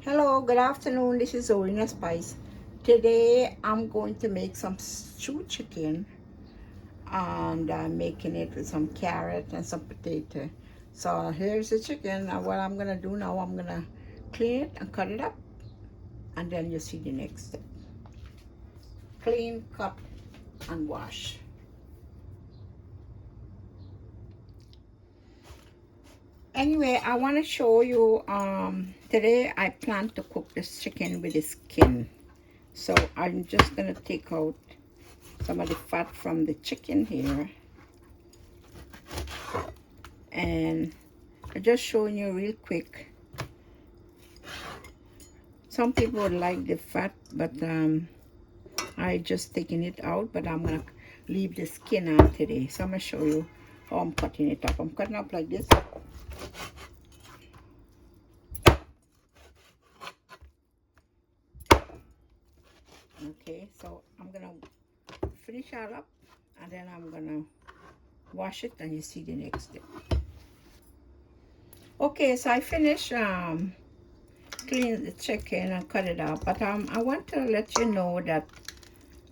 Hello, good afternoon. This is Orina Spice. Today I'm going to make some stew chicken and I'm making it with some carrot and some potato. So here's the chicken. And what I'm gonna do now, I'm gonna clean it and cut it up, and then you see the next step. Clean, cut, and wash. Anyway, I want to show you. Today I plan to cook this chicken with the skin. So I'm just gonna take out some of the fat from the chicken here, and I'm just showing you real quick. Some people would like the fat, but I just taking it out, but I'm gonna leave the skin on today. So I'm gonna show you how I'm cutting it up. I'm cutting up like this. Okay, so I'm gonna finish all up, and then I'm gonna wash it, and you see the next step. Okay, so I finished clean the chicken and cut it up, but I want to let you know that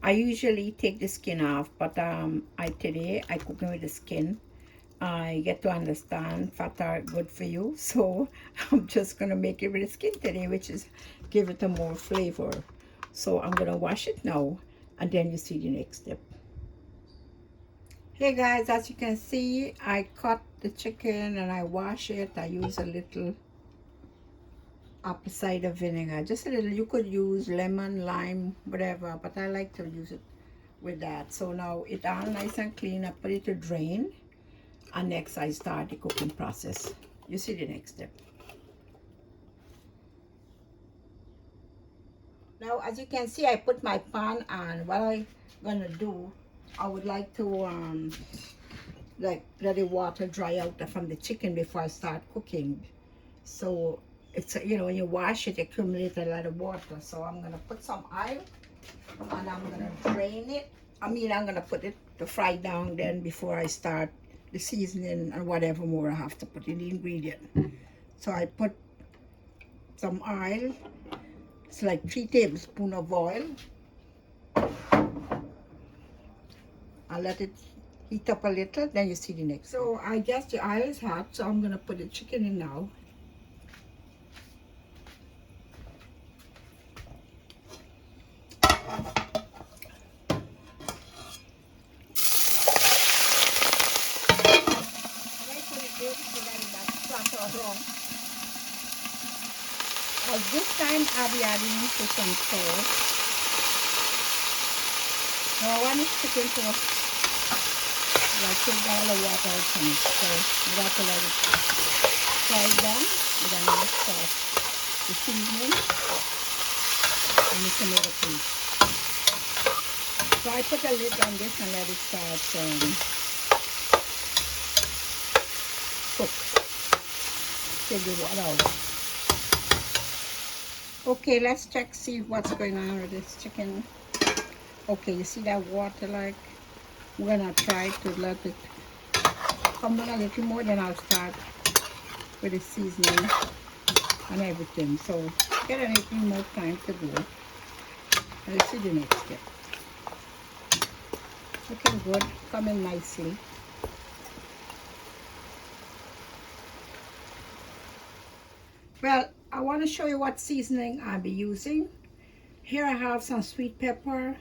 I usually take the skin off, but today I cook with the skin. I get to understand fat are good for you, so I'm just gonna make it with the skin today, which is give it a more flavor. So I'm gonna wash it now, and then you see the next step. Hey guys, as you can see, I cut the chicken and I wash it. I use a little apple cider vinegar, just a little. You could use lemon, lime, whatever, but I like to use it with that. So now it's all nice and clean. I put it to drain, and next I start the cooking process. You see the next step. Now as you can see, I put my pan on. What I gonna do, I would like to like let the water dry out from the chicken before I start cooking. So it's, you know, when you wash it, accumulate a lot of water. So I'm gonna put some oil, and I'm gonna drain it. I'm gonna put it to fry down then before I start the seasoning and whatever more I have to put in the ingredient. So I put some oil. It's like 3 tablespoons of oil. I let it heat up a little, then you see the next. So I guess the oil is hot, so I'm gonna put the chicken in now. This time I'll be adding to some salt. Now I want this chicken to like take all the water out from it. So you got to let it fry down. And then you start the seasoning and the tomato paste. So I put a lid on this and let it start cook. Take the water out. Okay, let's check, see what's going on with this chicken. Okay, you see that water, like, I'm gonna try to let it come down a little more, then I'll start with the seasoning and everything. So get a little more time to go. And let's see the next step. Looking good, coming nicely. Well, I want to show you what seasoning I'll be using. Here I have some sweet pepper,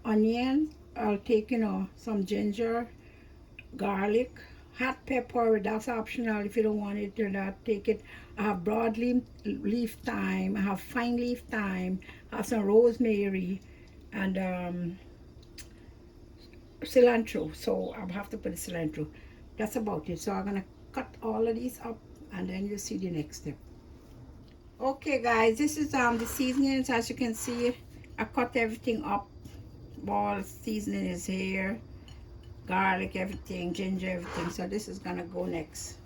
onion. I'll take, you know, some ginger, garlic, hot pepper. That's optional. If you don't want it, do not take it. I have broadleaf thyme. I have fine leaf thyme. I have some rosemary and cilantro. So I'll have to put the cilantro. That's about it. So I'm gonna cut all of these up, and then you see the next step. Okay guys, this is the seasonings. As you can see, I cut everything up. All seasoning is here, garlic, everything, ginger, everything. So this is gonna go next.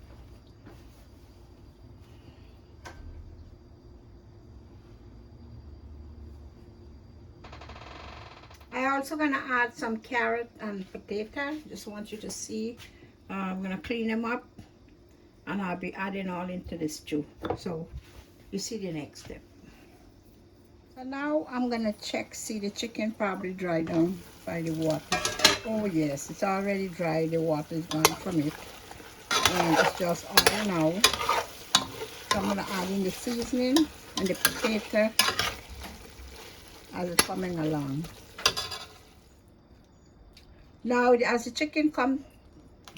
I also gonna add some carrot and potato. Just want you to see. I'm gonna clean them up, and I'll be adding all into this stew. So You see the next step. So now I'm gonna check, see the chicken probably dry down by the water. Oh yes, it's already dry, the water is gone from it. And it's just all now. So I'm gonna add in the seasoning and the potato as it's coming along. Now as the chicken comes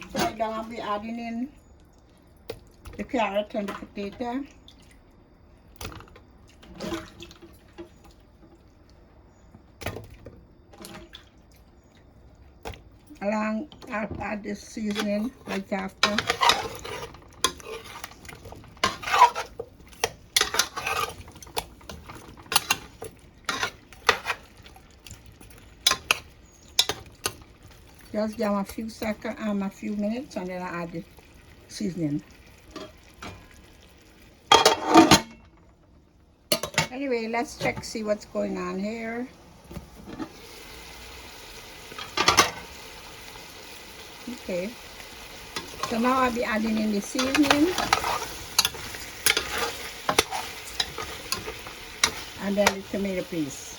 fry down, I'll be adding in the carrot and the potato. Along, I'll add the seasoning right after. Just give them a few seconds, a few minutes, and then I add the seasoning. Anyway, let's check, see what's going on here. Okay. So now I'll be adding in the seasoning. And then the tomato paste.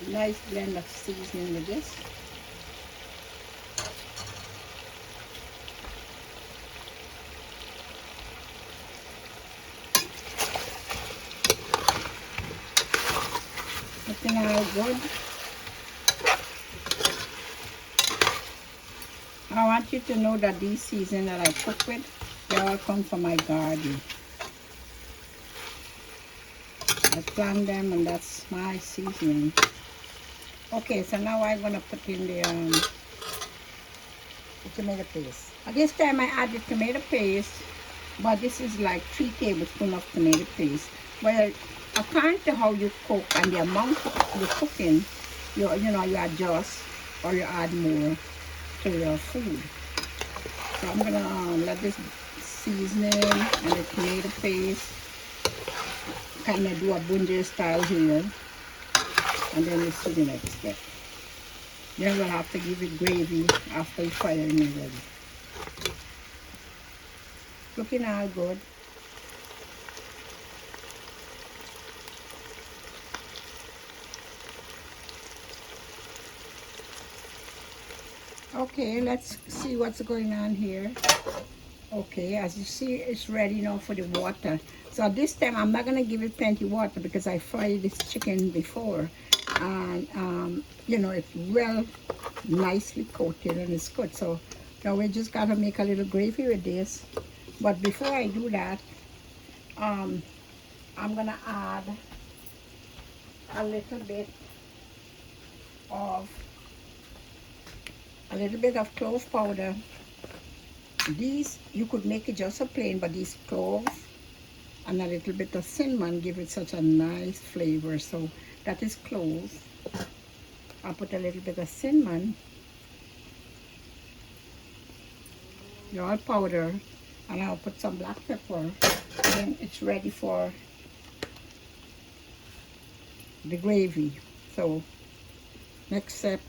Nice blend of seasoning with this. Looking all good. I want you to know that these seasonings that I cook with, they all come from my garden. I plant them and that's my seasoning. Okay, so now I'm gonna put in the tomato paste. At this time I add the tomato paste, but this is like 3 tablespoons of tomato paste. But according to how you cook and the amount you're cooking, you adjust or you add more to your food. So I'm gonna let this seasoning and the tomato paste kind of do a bunjil style here, and then you see the next step. Then we'll have to give it gravy after you fry it already. Looking all good. Okay, let's see what's going on here. Okay, as you see, it's ready now for the water. So this time I'm not gonna give it plenty water because I fried this chicken before, and it's well nicely coated and it's good. So now we just gotta make a little gravy with this. But before I do that, I'm gonna add a little bit of clove powder. These you could make it just a plain, but these cloves and a little bit of cinnamon give it such a nice flavor. So that is cloves. I'll put a little bit of cinnamon, all powder, and I'll put some black pepper. Then it's ready for the gravy. So next step,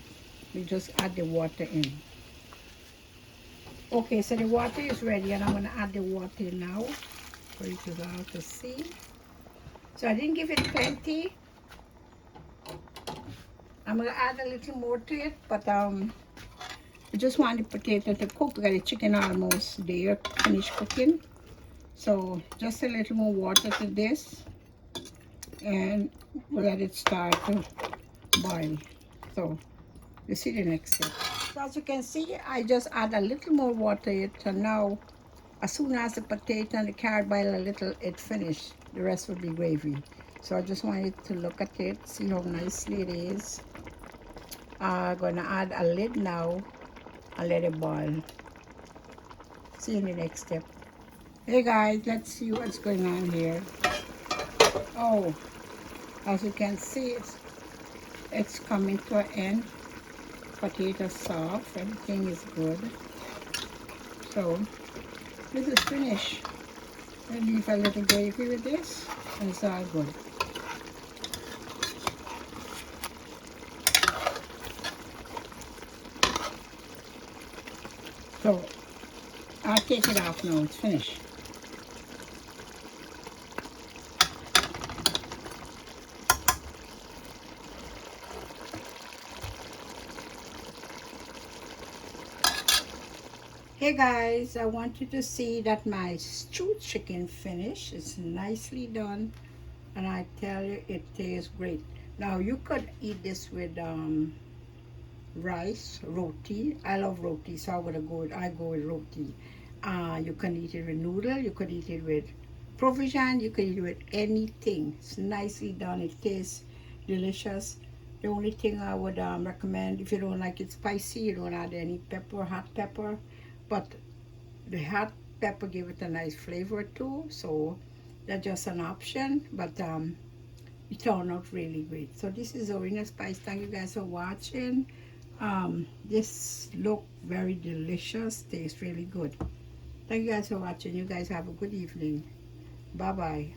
we just add the water in. Okay, so the water is ready, and I'm going to add the water now for you to be able to see. So I didn't give it plenty. I'm going to add a little more to it, but I just want the potato to cook because the chicken almost there, finished cooking. So just a little more water to this, and we'll let it start to boil. So you see the next step. So as you can see, I just add a little more water to it, and now as soon as the potato and the carrot boil a little, it's finished. The rest will be gravy. So I just want you to look at it, see how nicely it is. I'm gonna add a lid now and let it boil. See you in the next step. Hey guys, let's see what's going on here. Oh, as you can see, it's coming to an end. Potato soft, everything is good. So this is finished. I leave a little gravy with this, and it's all good. So I'll take it off now. It's finished. Hey guys, I want you to see that my stewed chicken finished. It's nicely done, and I tell you, it tastes great. Now you could eat this with rice, roti. I love roti, so I go with roti. You can eat it with noodle. You could eat it with provision. You could eat it with anything. It's nicely done. It tastes delicious. The only thing I would recommend, if you don't like it spicy, you don't add any pepper, hot pepper. But the hot pepper give it a nice flavor too. So that's just an option. But it turned out really great. So this is Orina Spice. Thank you guys for watching. This look very delicious, tastes really good. Thank you guys for watching. You guys have a good evening. Bye bye.